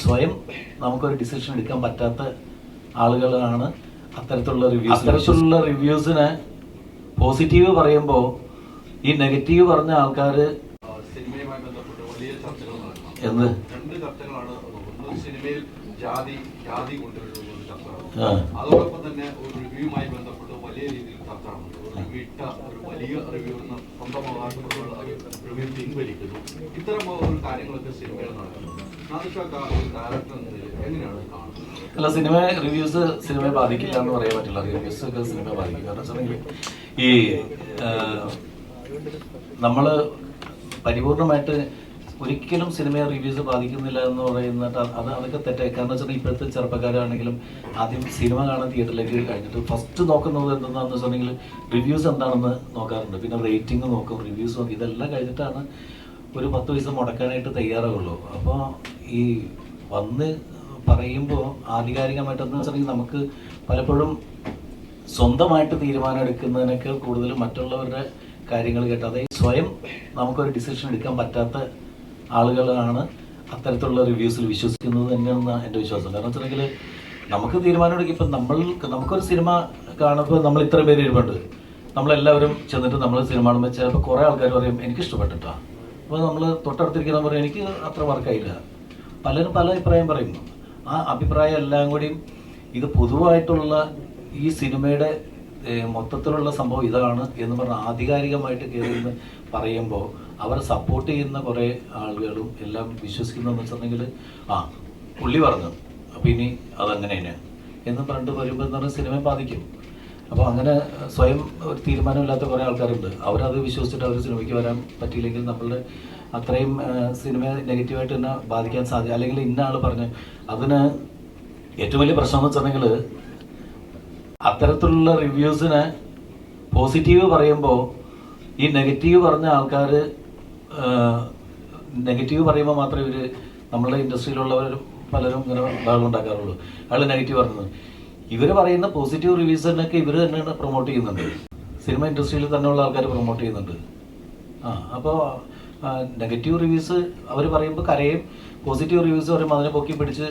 സ്വയം നമുക്കൊരു ഡിസിഷൻ എടുക്കാൻ പറ്റാത്ത ആളുകളാണ് അത്തരത്തിലുള്ള റിവ്യൂസിന് പോസിറ്റീവ് പറയുമ്പോൾ ഈ നെഗറ്റീവ് പറഞ്ഞ ആൾക്കാർ സിനിമയുമായി ബന്ധപ്പെട്ട് വലിയ ചർച്ചകൾ നടക്കണം. എന്ത് രണ്ട് ചർച്ചകളാണ്. ഒന്ന് സിനിമയിൽ ജാതി കൊണ്ടുവരുന്ന ഒരു ചർച്ച, അതോടൊപ്പം തന്നെ ഒരു റിവ്യൂവുമായി ബന്ധപ്പെട്ട് വലിയ രീതിയിൽ ചർച്ച നടന്നു. വിട്ട ഒരു വലിയ റിവ്യൂ എന്ന സ്വന്തം അവകാശപ്പെട്ടുള്ള റിവ്യൂ പിൻവലിക്കുന്നു. ഇത്തരം ഒരു കാര്യങ്ങളൊക്കെ സിനിമയിൽ നടക്കുന്നു. ഒരു ഡയറക്ടർ എന്ന നിലയിൽ എങ്ങനെയാണ് കാണുന്നത്? അല്ല, റിവ്യൂസ് സിനിമയെ ബാധിക്കില്ല എന്ന് പറയാൻ പറ്റില്ല. റിവ്യൂസ് ഒക്കെ സിനിമയെ ബാധിക്കും. കാരണം വെച്ചിട്ടുണ്ടെങ്കിൽ ഈ നമ്മള് പരിപൂർണമായിട്ട് ഒരിക്കലും സിനിമയെ റിവ്യൂസ് ബാധിക്കുന്നില്ല എന്ന് പറയുന്നത് അതൊക്കെ തെറ്റായി. കാരണം വെച്ചിട്ടുണ്ടെങ്കിൽ ഇപ്പോഴത്തെ ചെറുപ്പക്കാരാണെങ്കിലും ആദ്യം സിനിമ കാണാൻ തിയേറ്ററിലേക്ക് കഴിഞ്ഞിട്ട് ഫസ്റ്റ് നോക്കുന്നത് എന്താണെന്ന് വെച്ചിട്ടുണ്ടെങ്കിൽ റിവ്യൂസ് എന്താണെന്ന് നോക്കാറുണ്ട്. പിന്നെ റേറ്റിംഗ് നോക്കും, റിവ്യൂസ് നോക്കും. ഇതെല്ലാം കഴിഞ്ഞിട്ടാണ് ഒരു 10 പൈസ മുടക്കാനായിട്ട് തയ്യാറാവുള്ളൂ. അപ്പോൾ ഈ വന്ന് പറയുമ്പോൾ ആധികാരികമായിട്ടെന്ന് വെച്ചിട്ടുണ്ടെങ്കിൽ നമുക്ക് പലപ്പോഴും സ്വന്തമായിട്ട് തീരുമാനം എടുക്കുന്നതിനൊക്കെ കൂടുതലും മറ്റുള്ളവരുടെ കാര്യങ്ങൾ കേട്ട്, അതായത് സ്വയം നമുക്കൊരു ഡിസിഷൻ എടുക്കാൻ പറ്റാത്ത ആളുകളാണ് അത്തരത്തിലുള്ള റിവ്യൂസിൽ വിശ്വസിക്കുന്നത് തന്നെയാണ് എൻ്റെ വിശ്വാസം. കാരണം വെച്ചിട്ടുണ്ടെങ്കിൽ നമുക്ക് തീരുമാനം എടുക്കും. ഇപ്പം നമുക്കൊരു സിനിമ കാണുമ്പോൾ നമ്മൾ ഇത്ര പേര് ഇരുപുണ്ട്, നമ്മളെല്ലാവരും ചെന്നിട്ട് നമ്മൾ സിനിമ കാണുമ്പോൾ ചിലപ്പോൾ കുറേ ആൾക്കാർ പറയും എനിക്ക് ഇഷ്ടപ്പെട്ടിട്ടാ. അപ്പോൾ നമ്മൾ തൊട്ടടുത്തിരിക്കുന്ന പറയും എനിക്ക് അത്ര വർക്കായില്ല. പലരും പല അഭിപ്രായം പറയും. ആ അഭിപ്രായം എല്ലാം കൂടിയും ഇത് പൊതുവായിട്ടുള്ള ഈ സിനിമയുടെ മൊത്തത്തിലുള്ള സംഭവം ഇതാണ് എന്ന് പറഞ്ഞാൽ ആധികാരികമായിട്ട് കയറി പറയുമ്പോൾ അവരെ സപ്പോർട്ട് ചെയ്യുന്ന കുറേ ആളുകളും എല്ലാം വിശ്വസിക്കുന്നതെന്ന് വെച്ചിട്ടുണ്ടെങ്കിൽ പുള്ളി പറഞ്ഞു അപ്പോൾ ഇനി അതങ്ങനെ തന്നെയാണ് എന്ന് പറഞ്ഞിട്ട് വരുമ്പോൾ എന്ന് പറഞ്ഞാൽ സിനിമയെ ബാധിക്കും. അപ്പോൾ അങ്ങനെ സ്വയം ഒരു തീരുമാനമില്ലാത്ത കുറേ ആൾക്കാരുണ്ട്. അവരത് വിശ്വസിച്ചിട്ട് അവർ സിനിമയ്ക്ക് വരാൻ പറ്റിയില്ലെങ്കിൽ നമ്മളുടെ അത്രയും സിനിമയെ നെഗറ്റീവായിട്ട് തന്നെ ബാധിക്കാൻ സാധ്യത. അല്ലെങ്കിൽ ഇന്ന ആൾ പറഞ്ഞ് അതിന് ഏറ്റവും വലിയ പ്രശ്നം എന്ന് വെച്ചിട്ടുണ്ടെങ്കിൽ അത്തരത്തിലുള്ള റിവ്യൂസിന് പോസിറ്റീവ് പറയുമ്പോൾ ഈ നെഗറ്റീവ് പറഞ്ഞ ആൾക്കാർ നെഗറ്റീവ് പറയുമ്പോൾ മാത്രമേ ഇവർ നമ്മളുടെ ഇൻഡസ്ട്രിയിലുള്ളവരും പലരും ഇങ്ങനെ ബഹളം ഉണ്ടാക്കാറുള്ളൂ. അയാൾ നെഗറ്റീവ് പറഞ്ഞത് ഇവർ പറയുന്ന പോസിറ്റീവ് റിവ്യൂസിനൊക്കെ ഇവർ തന്നെയാണ് പ്രൊമോട്ട് ചെയ്യുന്നുണ്ട്. സിനിമ ഇൻഡസ്ട്രിയിൽ തന്നെയുള്ള ആൾക്കാർ പ്രൊമോട്ട് ചെയ്യുന്നുണ്ട്. അപ്പോൾ നെഗറ്റീവ് റിവ്യൂസ് അവർ പറയുമ്പോൾ കരയും, പോസിറ്റീവ് റിവ്യൂസ് പറയുമ്പോൾ അതിനെ പൊക്കി പിടിച്ച്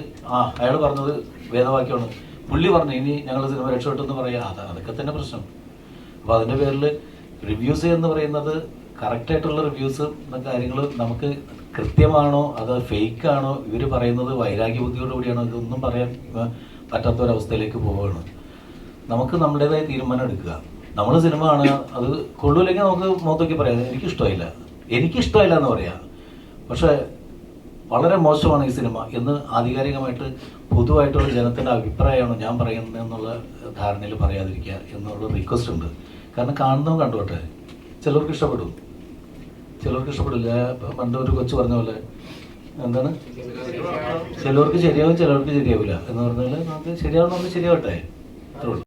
അയാൾ പറഞ്ഞത് വേദവാക്യമാണ്, പുള്ളി പറഞ്ഞു ഇനി ഞങ്ങൾ സിനിമ രക്ഷപ്പെട്ടെന്ന് പറയാം. അതൊക്കെ തന്നെ പ്രശ്നം. അപ്പോൾ അതിൻ്റെ പേരിൽ റിവ്യൂസ് എന്ന് പറയുന്നത് കറക്റ്റായിട്ടുള്ള റിവ്യൂസ് കാര്യങ്ങൾ നമുക്ക് കൃത്യമാണോ അത് ഫേക്കാണോ, ഇവർ പറയുന്നത് വൈരാഗ്യ ബുദ്ധിയോടുകൂടിയാണോ, ഇതൊന്നും പറയാൻ പറ്റാത്തൊരവസ്ഥയിലേക്ക് പോവുകയാണ്. നമുക്ക് നമ്മുടേതായ തീരുമാനം എടുക്കുക. നമ്മൾ സിനിമ കാണുക, അത് കൊള്ളൂല്ലെങ്കിൽ നമുക്ക് മുഖത്തൊക്കെ പറയാം എനിക്കിഷ്ടമില്ല എന്ന് പറയാം. പക്ഷേ വളരെ മോശമാണ് ഈ സിനിമ എന്ന് ആധികാരികമായിട്ട് പൊതുവായിട്ടുള്ള ജനത്തിൻ്റെ അഭിപ്രായമാണ് ഞാൻ പറയുന്നത് എന്നുള്ള ധാരണയിൽ പറയാതിരിക്കുക എന്നുള്ള റിക്വസ്റ്റ് ഉണ്ട്. കാരണം കാണുന്നവൻ കണ്ടോട്ടെ, ചിലർക്ക് ഇഷ്ടപ്പെടും, ചിലർക്ക് ഇഷ്ടപ്പെടില്ല. പണ്ട് ഒരു കൊച്ചു പറഞ്ഞ പോലെ എന്താണ്, ചിലർക്ക് ശരിയാവും ചിലർക്ക് ശരിയാവില്ല എന്ന് പറഞ്ഞാൽ നമുക്ക് ശരിയാവണമെങ്കിൽ ശരിയാവട്ടെ, അത്രേ ഉള്ളൂ.